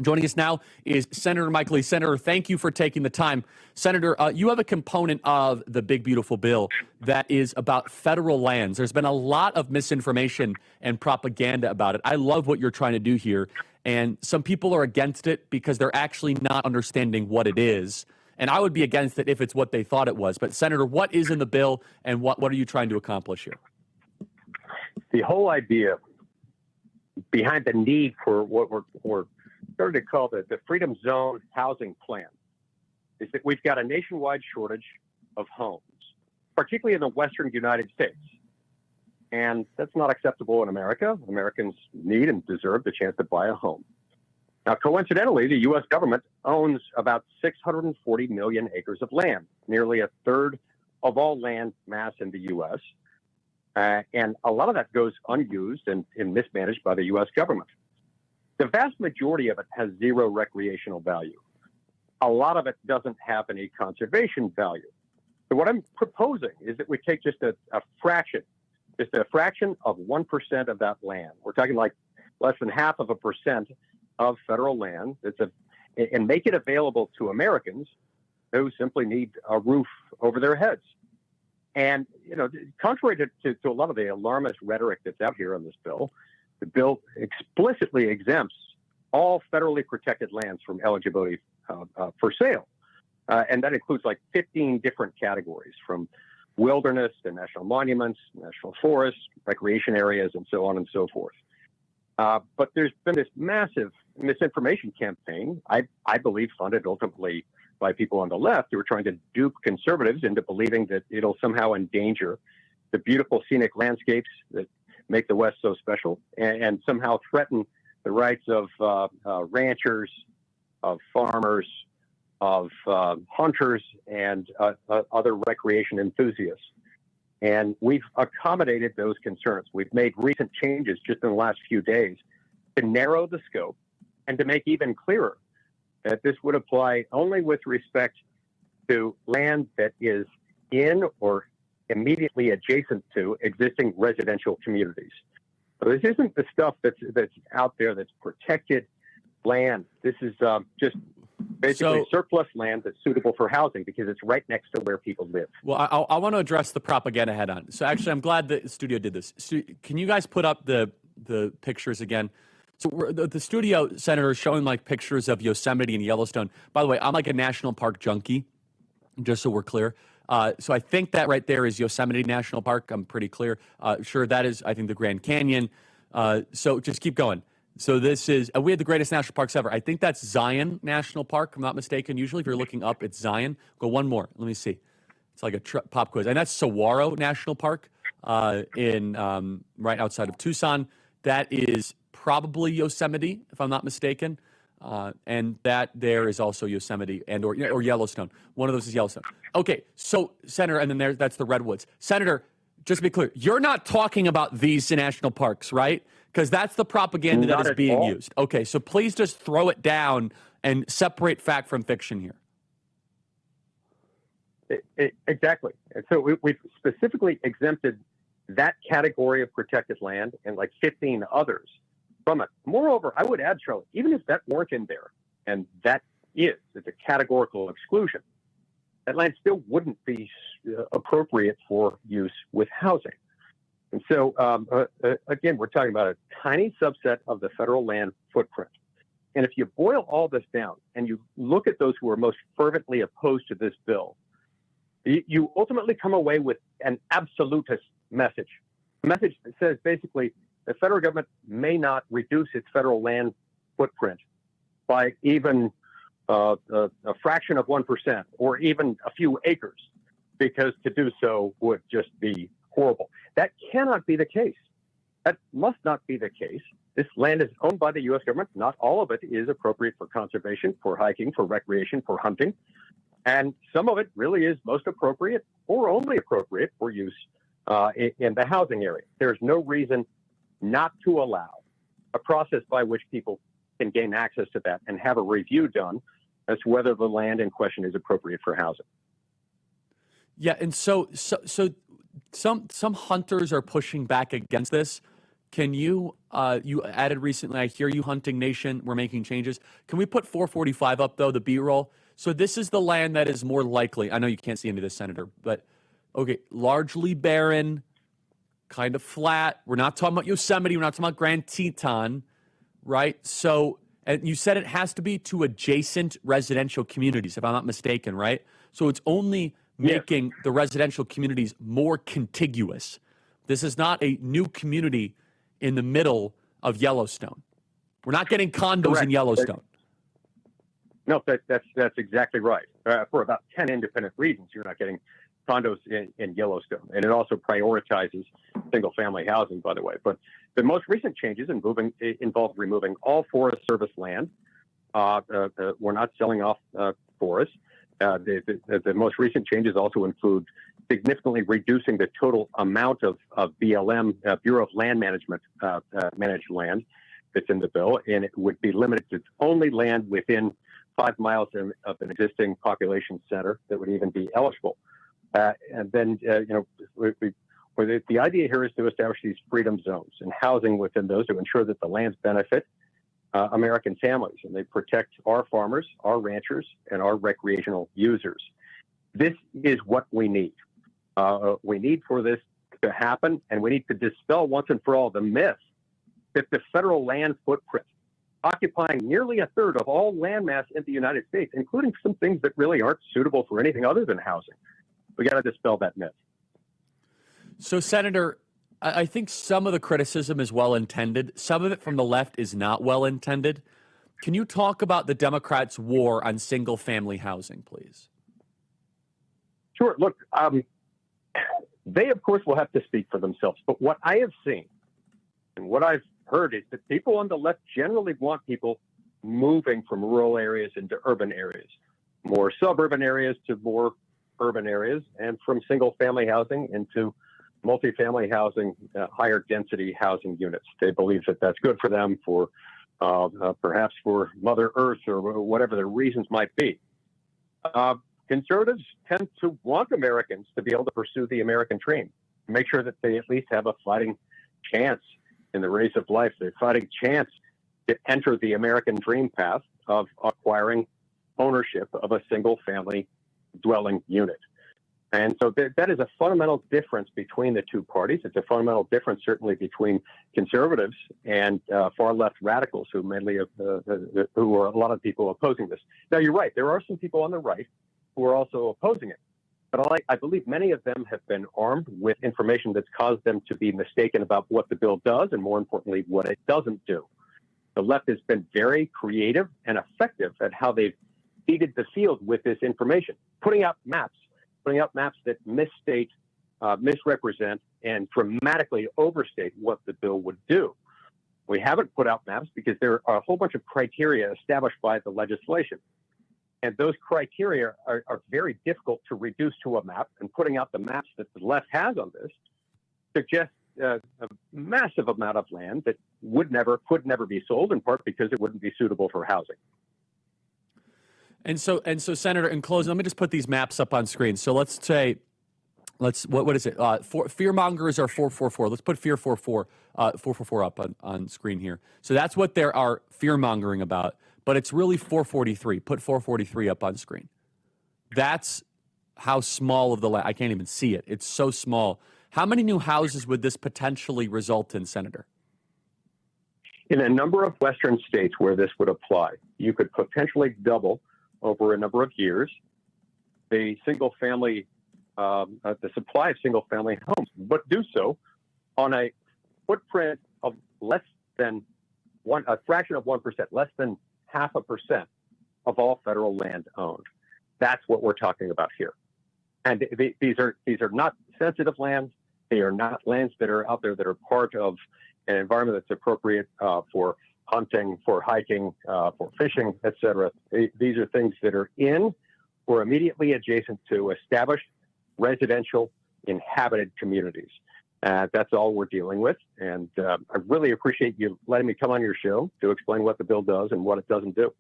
Joining us now is Senator Mike Lee. Senator, thank you for taking the time. Senator, you have a component of the big, beautiful bill that is about federal lands. There's been a lot of misinformation and propaganda about it. I love what you're trying to do here. And some people are against it because they're actually not understanding what it is. And I would be against it if it's what they thought it was. But, Senator, what is in the bill and what are you trying to accomplish here? The whole idea behind the need for what we're starting to call the Freedom Zone housing plan is that we've got a nationwide shortage of homes, particularly in the western United States. And that's not acceptable in America. Americans need and deserve the chance to buy a home. Now, coincidentally, the U.S. government owns about 640 million acres of land, nearly a third of all land mass in the U.S. And a lot of that goes unused and mismanaged by the U.S. government. The vast majority of it has zero recreational value. A lot of it doesn't have any conservation value. So what I'm proposing is that we take just a fraction of 1% of that land. We're talking like less than 0.5% of federal land and make it available to Americans who simply need a roof over their heads. And, you know, contrary to a lot of the alarmist rhetoric that's out here on this bill, the bill explicitly exempts all federally protected lands from eligibility for sale. And that includes like 15 different categories, from wilderness to national monuments, national forests, recreation areas, and so on and so forth. But there's been this massive misinformation campaign, I believe funded ultimately by people on the left who are trying to dupe conservatives into believing that it'll somehow endanger the beautiful scenic landscapes that make the West so special and somehow threaten the rights of ranchers, of farmers, of hunters, and other recreation enthusiasts. And we've accommodated those concerns. We've made recent changes just in the last few days to narrow the scope and to make even clearer that this would apply only with respect to land that is in or immediately adjacent to existing residential communities. So this isn't the stuff that's out there that's protected land. This is just basically surplus land that's suitable for housing because it's right next to where people live. Well, I want to address the propaganda head on. So actually, I'm glad the studio did this. Can you guys put up the pictures again? So the studio, Senator, is showing like pictures of Yosemite and Yellowstone. By the way, I'm like a national park junkie, just so we're clear. So I think that right there is Yosemite National Park. I'm pretty clear. Sure, that is, I think, the Grand Canyon. So just keep going. So this is, we have the greatest national parks ever. I think that's Zion National Park, if I'm not mistaken. Usually if you're looking up, it's Zion. Go one more. Let me see. It's like a pop quiz. And that's Saguaro National Park in right outside of Tucson. That is probably Yosemite, if I'm not mistaken. And that there is also Yosemite and or Yellowstone. One of those is Yellowstone. Okay, so Senator, and then that's the Redwoods. Senator, just to be clear, you're not talking about these national parks, right? Because that's the propaganda that is being used. Okay, so please just throw it down and separate fact from fiction here. Exactly. And so we've specifically exempted that category of protected land and like 15 others from it. Moreover, I would add, Charlie, even if that weren't in there, and it's a categorical exclusion, that land still wouldn't be appropriate for use with housing. And so, again, we're talking about a tiny subset of the federal land footprint. And if you boil all this down and you look at those who are most fervently opposed to this bill, you ultimately come away with an absolutist message, a message that says basically the federal government may not reduce its federal land footprint by even a fraction of 1% or even a few acres, because to do so would just be horrible. That cannot be the case. That must not be the case. This land is owned by the U.S. government. Not all of it is appropriate for conservation, for hiking, for recreation, for hunting. And some of it really is most appropriate or only appropriate for use in the housing area. There's no reason not to allow a process by which people can gain access to that and have a review done as to whether the land in question is appropriate for housing. Yeah, and so some hunters are pushing back against this. Can you, you added recently, I hear you, Hunting Nation, we're making changes. Can we put 445 up, though, the B-roll? So this is the land that is more likely. I know you can't see into this, Senator, but okay, largely barren, kind of flat. We're not talking about Yosemite. We're not talking about Grand Teton, right? So, and you said it has to be to adjacent residential communities, if I'm not mistaken, right? So it's only making the residential communities more contiguous. This is not a new community in the middle of Yellowstone. We're not getting condos Correct. in Yellowstone. No, that's exactly right. For about 10 independent reasons, you're not getting condos in Yellowstone. And it also prioritizes single-family housing, by the way. But the most recent changes involve removing all Forest Service land. We're not selling off forests. The most recent changes also include significantly reducing the total amount of BLM, Bureau of Land Management, managed land that's in the bill, and it would be limited to only land within 5 miles of an existing population center that would even be eligible. And then, the idea here is to establish these freedom zones and housing within those to ensure that the lands benefit American families, and they protect our farmers, our ranchers, and our recreational users. This is what we need. We need for this to happen, and we need to dispel once and for all the myth that the federal land footprint, occupying nearly a third of all landmass in the United States, including some things that really aren't suitable for anything other than housing. We got to dispel that myth. So, Senator, I think some of the criticism is well-intended. Some of it from the left is not well-intended. Can you talk about the Democrats' war on single-family housing, please? Sure. Look, they, of course, will have to speak for themselves. But what I have seen and what I've heard is that people on the left generally want people moving from rural areas into urban areas, more suburban areas to more urban areas, and from single-family housing into multifamily housing, higher density housing units. They believe that that's good for them, for perhaps for Mother Earth or whatever the reasons might be. Conservatives tend to want Americans to be able to pursue the American dream, make sure that they at least have a fighting chance in the race of life, a fighting chance to enter the American dream path of acquiring ownership of a single-family dwelling unit. And so that is a fundamental difference between the two parties. It's a fundamental difference, certainly, between conservatives and far-left radicals, who are a lot of people opposing this. Now, you're right. There are some people on the right who are also opposing it. But I believe many of them have been armed with information that's caused them to be mistaken about what the bill does, and more importantly, what it doesn't do. The left has been very creative and effective at how they've seeded the field with this information, putting out maps that misstate, misrepresent, and dramatically overstate what the bill would do. We haven't put out maps because there are a whole bunch of criteria established by the legislation. And those criteria are very difficult to reduce to a map, and putting out the maps that the left has on this suggests a massive amount of land that could never be sold, in part because it wouldn't be suitable for housing. And so, Senator, in closing, let me just put these maps up on screen. So let's say, what is it? Fear mongers are 444. Let's put 444 up on screen here. So that's what there are fear mongering about, but it's really 443. Put 443 up on screen. That's how small of the land. I can't even see it. It's so small. How many new houses would this potentially result in, Senator? In a number of Western states where this would apply, you could potentially double over a number of years the single-family, the supply of single-family homes, but do so on a footprint of less than a fraction of 1%, less than 0.5% of all federal land owned. That's what we're talking about here. And these are not sensitive lands. They are not lands that are out there that are part of an environment that's appropriate for hunting, for hiking, for fishing, etc. These are things that are in or immediately adjacent to established residential inhabited communities. That's all we're dealing with. And I really appreciate you letting me come on your show to explain what the bill does and what it doesn't do.